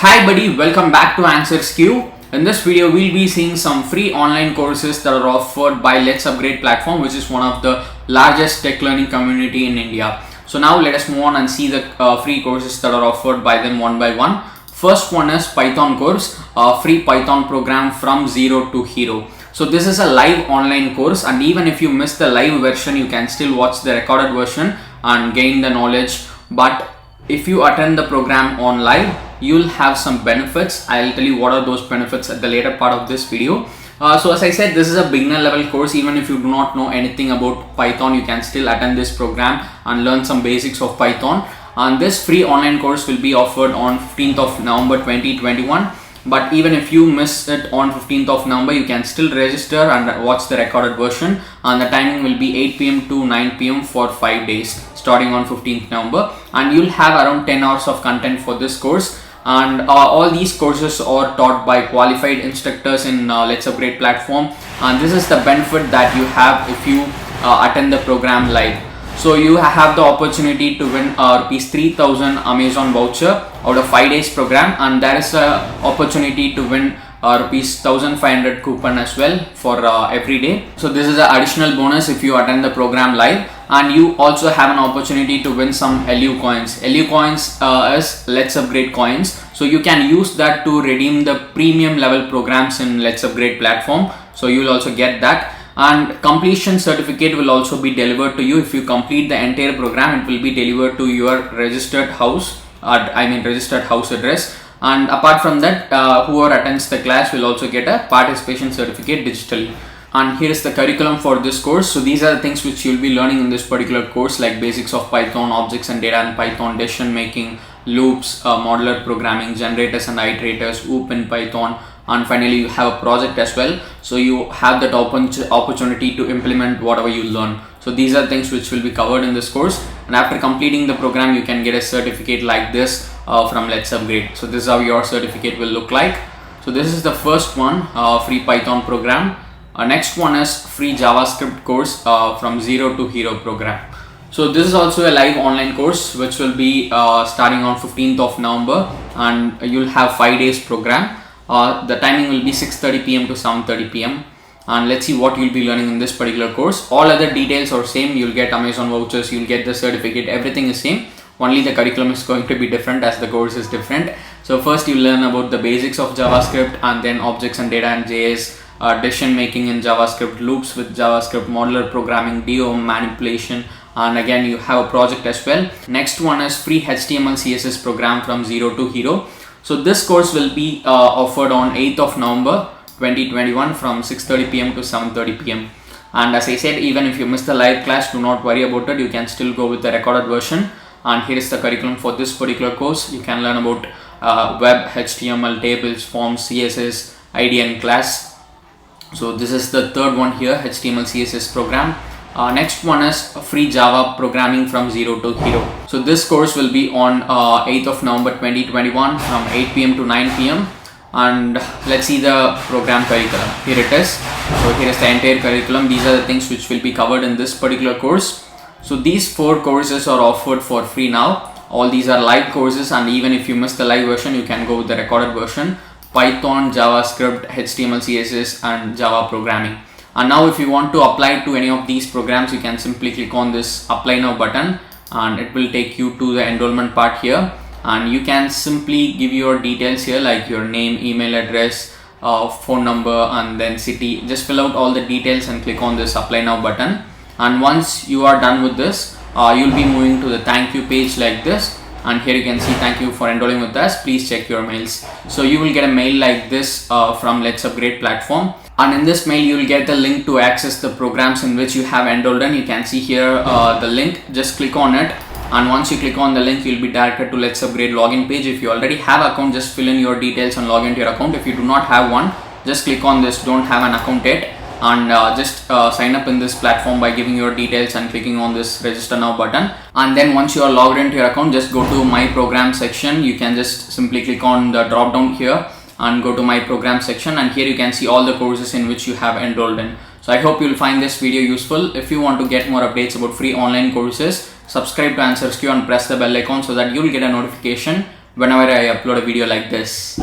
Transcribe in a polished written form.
Hi buddy, welcome back to answersQ. In this video, we'll be seeing some free online courses that are offered by LetsUpgrade platform, which is one of the largest tech learning community in India. So now let us move on and see the free courses that are offered by them one by one. First one is Python course, a free Python program from zero to hero. So this is a live online course, and even if you miss the live version, you can still watch the recorded version and gain the knowledge. But if you attend the program on live, you'll have some benefits. I'll tell you what are those benefits at the later part of this video. So as I said, this is a beginner level course. Even if you do not know anything about Python, you can still attend this program and learn some basics of Python. And this free online course will be offered on 15th of November 2021. But even if you miss it on 15th of November, you can still register and watch the recorded version. And the timing will be 8 p.m. to 9 p.m. for 5 days starting on 15th November. And you'll have around 10 hours of content for this course. And all these courses are taught by qualified instructors in LetsUpgrade platform. And this is the benefit that you have if you attend the program live. So you have the opportunity to win rupees 3000 Amazon voucher out of 5 days program, and there is a opportunity to win rupees 1500 coupon as well for every day. So this is an additional bonus if you attend the program live. And you also have an opportunity to win some LU coins. LU coins is LetsUpgrade coins. So you can use that to redeem the premium level programs in LetsUpgrade platform. So you will also get that. And completion certificate will also be delivered to you. If you complete the entire program, it will be delivered to your registered house, registered house address. And apart from that, whoever attends the class will also get a participation certificate digitally. And here is the curriculum for this course. So these are the things which you'll be learning in this particular course, like basics of Python, objects and data in Python, decision making, loops, modular programming, generators and iterators, OOP in Python, and finally you have a project as well. So you have that opportunity to implement whatever you learn. So these are things which will be covered in this course. And after completing the program, you can get a certificate like this from LetsUpgrade. So this is how your certificate will look like. So this is the first one, free Python program. Next one is free JavaScript course from zero to hero program. So this is also a live online course which will be starting on 15th of November, and you'll have 5 days program. The timing will be 6:30 p.m. to 7:30 p.m. and let's see what you'll be learning in this particular course. All other details are same. You'll get Amazon vouchers, you'll get the certificate, everything is same. Only the curriculum is going to be different as the course is different. So first you learn about the basics of JavaScript, and then objects and data in JS, decision making in JavaScript, loops with JavaScript, modular programming, DOM manipulation, and again you have a project as well. Next one is free HTML CSS program from zero to hero. So this course will be offered on 8th of November 2021 from 6:30 p.m. to 7:30 p.m. And as I said, even if you miss the live class, do not worry about it. You can still go with the recorded version. And here is the curriculum for this particular course. You can learn about web, HTML, tables, forms, CSS, ID and class. So this is the third one here, HTML CSS program. Next one is free Java programming from zero to hero. So this course will be on 8th of November 2021 from 8 p.m. to 9 p.m. And let's see the program curriculum. Here it is. So here is the entire curriculum. These are the things which will be covered in this particular course. So these 4 courses are offered for free now. All these are live courses, and even if you miss the live version, you can go with the recorded version. Python, JavaScript, HTML, CSS and Java programming. And now if you want to apply to any of these programs, you can simply click on this apply now button, and it will take you to the enrollment part here. And you can simply give your details here, like your name, email address, phone number, and then city. Just fill out all the details and click on this apply now button. And once you are done with this, you'll be moving to the thank you page like this. And here you can see thank you for enrolling with us, please check your mails. So you will get a mail like this from LetsUpgrade platform. And in this mail, you will get the link to access the programs in which you have enrolled in. You can see here the link, just click on it. And once you click on the link, you'll be directed to LetsUpgrade login page. If you already have an account, just fill in your details and log into your account. If you do not have one, just click on this don't have an account yet, and just sign up in this platform by giving your details and clicking on this register now button. And then once you are logged into your account, just go to my program section. You can just simply click on the drop down here and go to my program section, and here you can see all the courses in which you have enrolled in. So I hope you will find this video useful. If you want to get more updates about free online courses, subscribe to answersQ and press the bell icon so that you will get a notification whenever I upload a video like this.